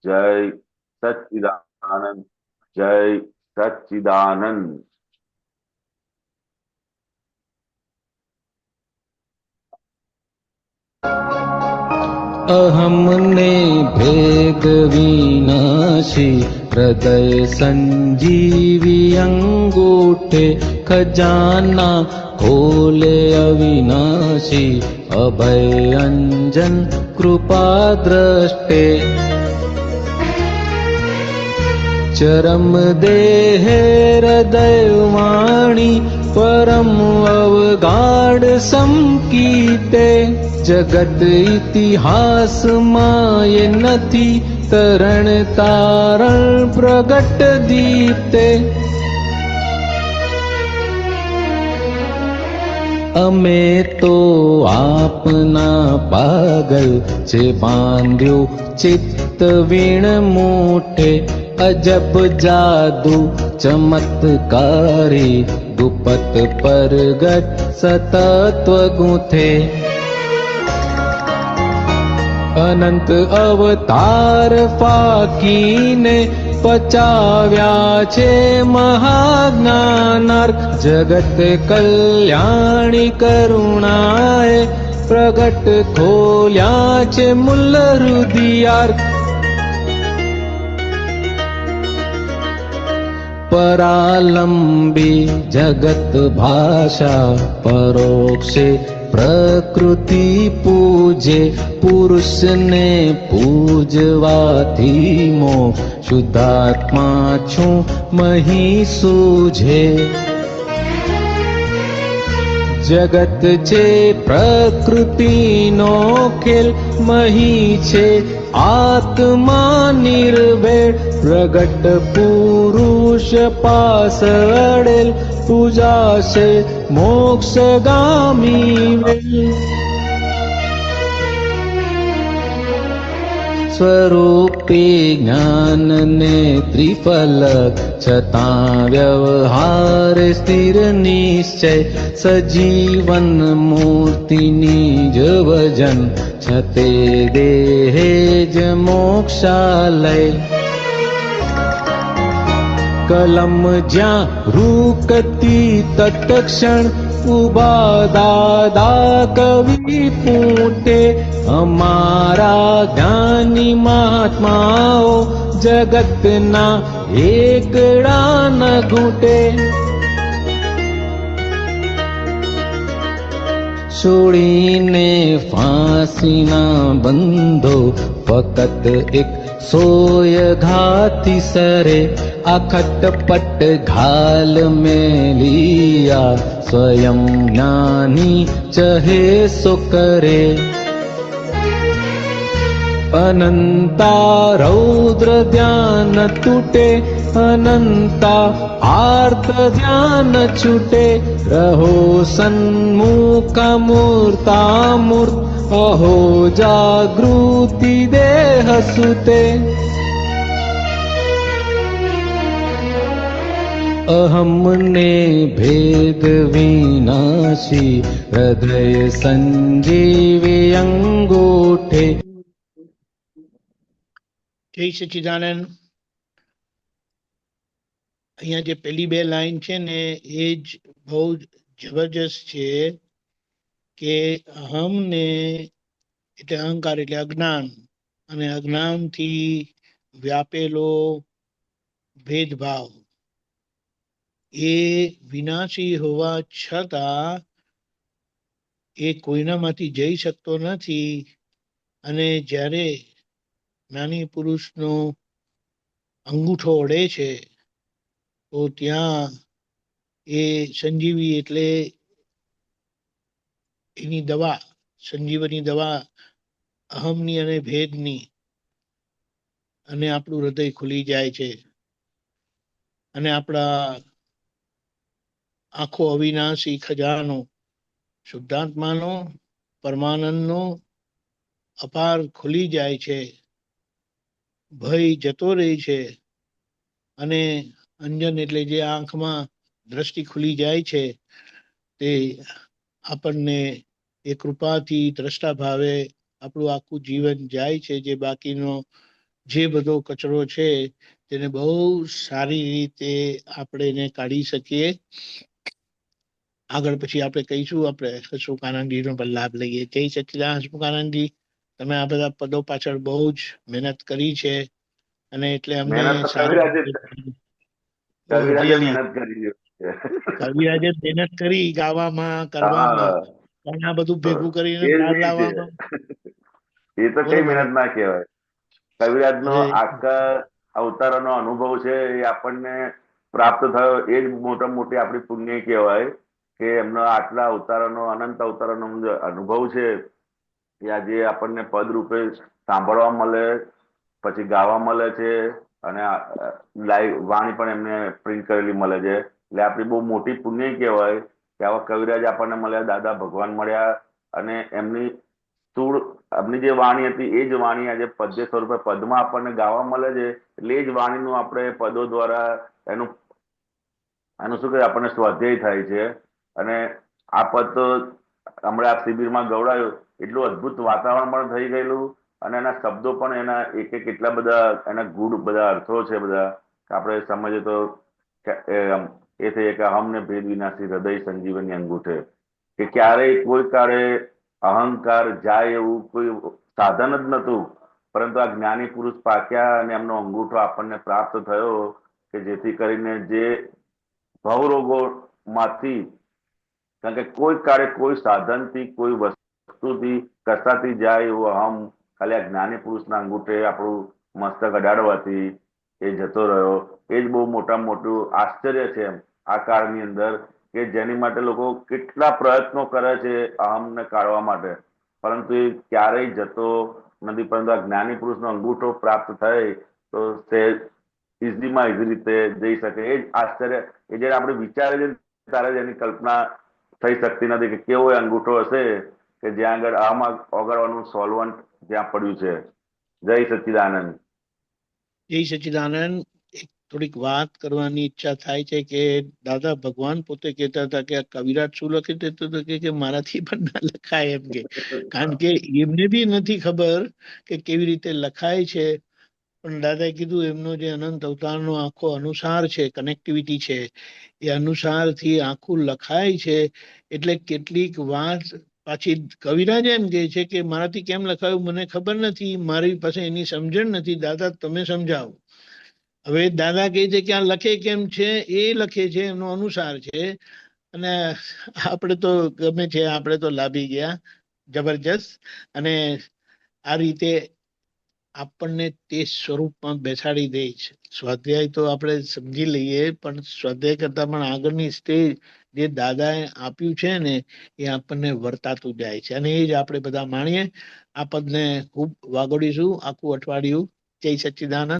जय सच्चिदानंद। जय सच्चिदानंद। अहमने भेद विनाशी हृदय संजीवी अंगूठे खजाना खोले अविनाशी अभय अंजन कृपा दृष्टे चरम देहे हृदय वाणी परम अवगाढ़ संकीते जगत इतिहास माये नथी तरण तारण प्रगट दीप्ते अमे तो आपना पागल छे बांध्यो चित्त वीण मोठे अजब जादू चमत्कारी दुपत परगट सतत्व गूंथे अनंत अवतार फाकीने पचाव्या छे महाज्ञानार्क जगत कल्याणी करुणाए प्रगट खोल्या छे मूल हृदयार्क परालंबी जगत भाषा परोक्षे प्रकृति पूजे पुरुष ने पूजवाथी मो शुद्धात्मा छू मही सूझे जगत छे प्रकृति नो खेल मही छे आत्मा निर्भेळ प्रगट पुरुष पासळेल पूजाशे मोक्षगामी वेल स्वरूपे ज्ञान ने त्रिफलक छता व्यवहार स्थिर निश्चय सजीवन मूर्ति निज वजन छते देहे ज मोक्षालय कलम ज्या रूकती तत्क्षण उबा दादा कवि पूटे हमारा ज्ञानी महात्माओ जगत ना एकड़ा न घूटे छोड़ीने फांसी ना बंधो फकत एक सोय घाती सरे अखटपट घाल में लिया स्वयं ज्ञानी चहे सो करे अनंता रौद्र ध्यान टूटे अनंता आर्त ध्यान छूटे रहो सन्मुख मूर्तामूर्त अहो जागृति देह सुते अहमने भेद विनाशी हृदय संजीवी अंगूठे। જય સચ્ચિદાનંદ. અહીંયા જે પહેલી બે લાઈન છે ને એ જ બહુ જબરજસ્ત છે કે અહમને એટલે અહંકાર એટલે અજ્ઞાન અને અજ્ઞાનથી વ્યાપેલો ભેદભાવ એ વિનાશી હોવા છતાં એ કોઈનામાંથી જઈ શકતો નથી અને જ્યારે જ્ઞાની પુરુષનો અંગૂઠો અડે છે તો ત્યાં એ સંજીવી એટલે એની દવા સંજીવની દવા અહમની અને ભેદની અને આપણું હૃદય ખુલી જાય છે અને આપણા આખો અવિનાશી ખજાનો શુદ્ધાત્માનો પરમાનંદનો અપાર ખુલી જાય છે ભય જતો રહે છે અને અંજન એટલે જે આંખમાં દ્રષ્ટિ ખુલી જાય છે તે આપણને એ કૃપાથી દ્રષ્ટા ભાવે આપણું આખું જીવન જાય છે જે બાકીનો જે બધો કચરો છે તેને બહુ સારી રીતે આપણે એને કાઢી શકીએ. આગળ પછી આપણે કહીશું, આપણે હસમુખ આનંદજીનો પણ લાભ લઈએ. જય સચ્ચિદાનંદ હસમુખ આનંદજી, તમે આ બધા પદો પાછળ બહુ જ મહેનત કરી છે અને એટલે અમને મહેનત તો સારી ઓહ, જી કવિરાજે જી, મહેનત કરી છે. કવિરાજે મહેનત કરી ગાવામાં કરવામાં, હા, પણ આ બધું તો ભેગું કરીને એ જ બહાર મેન છે. લાવવામાં. એ તો બોલો કઈ બોલો. મહેનત ના કહેવાય. કવિરાજ નો અરે આખા અવતારોનો અનુભવ છે એ આપણને પ્રાપ્ત થયો, એ જ મોટા મોટી આપણી પુણ્ય કહેવાય કે એમનો આટલા અવતારોનો, અનંત અવતારોનો જે અનુભવ છે એ આજે આપણને પદ રૂપે સાંભળવા મળે, પછી ગાવા મળે છે, અને લાઈવ વાણી પણ એમને પ્રિન્ટ કરેલી મળે છે. એટલે આપણી બહુ મોટી પુણ્ય કહેવાય કે આવા કવિરાજ આપણને મળ્યા, દાદા ભગવાન મળ્યા, અને એમની સ્થૂળ આપણી જે વાણી હતી એ જ વાણી આજે પદ્ય સ્વરૂપે પદમાં આપણને ગાવા મળે છે. એટલે એ જ વાણીનું આપણે પદો દ્વારા એનું એનું શું કહે આપણને સ્વાધ્યાય થાય છે. અને આ પદ તો હમણાં આ શિબિરમાં ગવડાયું, એટલું અદ્ભુત વાતાવરણ પણ થઈ ગયેલું, અને એના શબ્દો પણ એના એક એક એટલા બધા એના ગૂઢ બધા અર્થો છે બધા કે આપણે સમજીએ તો એ થઈએ કે અહમને ભેદ વિનાશી હૃદય સંજીવની અંગૂઠે, કે ક્યારેય કોઈ કાળે અહંકાર જાય એવું કોઈ સાધન જ નતું, પરંતુ આ જ્ઞાની પુરુષ પાક્યા અને એમનો અંગૂઠો આપણને પ્રાપ્ત થયો કે જેથી કરીને જે ભવરોગો માંથી, કારણ કે કોઈ કાળે કોઈ સાધનથી, કોઈ વસ્તુથી, કશાથી જાય એવો અહમ ખાલી આ જ્ઞાની પુરુષના અંગૂઠે આપણું મસ્તક અડાડવાથી એ જતો રહ્યો. એ જ બહુ મોટામાં મોટું આશ્ચર્ય છે આ કાળની અંદર, કે જેની માટે લોકો કેટલા પ્રયત્નો કરે છે અહમને કાઢવા માટે, પરંતુ એ ક્યારેય જતો નથી. પરંતુ આ જ્ઞાની પુરુષનો અંગૂઠો પ્રાપ્ત થાય તો તે ઇઝીમાં ઇઝી રીતે જઈ શકે. એ જ આશ્ચર્ય, એ જયારે આપણે વિચારે છે ત્યારે જ એની કલ્પના થઈ શકતી નથી કે કેવો એ અંગૂઠો હશે કે જ્યાં આગળ આમાં ઓગળવાનું સોલ્વન્ટ જ્યાં પડ્યું છે. જય સચ્ચિદાનંદ. જય સચ્ચિદાનંદ. એક થોડીક વાત કરવાની ઈચ્છા થાય છે કે દાદા ભગવાન પોતે કહેતા હતા કે આ કવિરાજ શું લખી દેતો હતો કે મારાથી પણ ના લખાય એમ કે, કારણ કે એમને બી નથી ખબર કે કેવી રીતે લખાય છે. પણ દાદાએ કીધું એમનો જે અનંત અવતારનો આખો અનુસાર છે, કનેક્ટિવિટી છે, એ અનુસારથી આખું લખાય છે. એટલે કેટલીક વાત પાછી કવિરાજ એમ કે છે કે મારાથી કેમ લખાયું મને ખબર નથી, મારી પાસે એની સમજણ નથી, દાદા તમે સમજાવો. હવે દાદા કહે છે કે આ લખે કેમ છે, એ લખે છે એમનો અનુસાર છે. અને આપણે તો ગમે છે, આપણે તો લાભી ગયા જબરજસ્ત. અને આ રીતે આપણને તે સ્વરૂપમાં બેસાડી દે છે. સ્વાધ્યાય તો આપણે સમજી લઈએ, પણ સ્વાધ્યાય કરતા પણ આગળની સ્ટેજ જે દાદાએ આપ્યું છે ને એ આપણને વર્તાતું જાય છે, અને એ જ આપણે બધા માણીએ. આ પદને ખૂબ વાગોડીશું આખું અઠવાડિયું. જય સચ્ચિદાનંદ.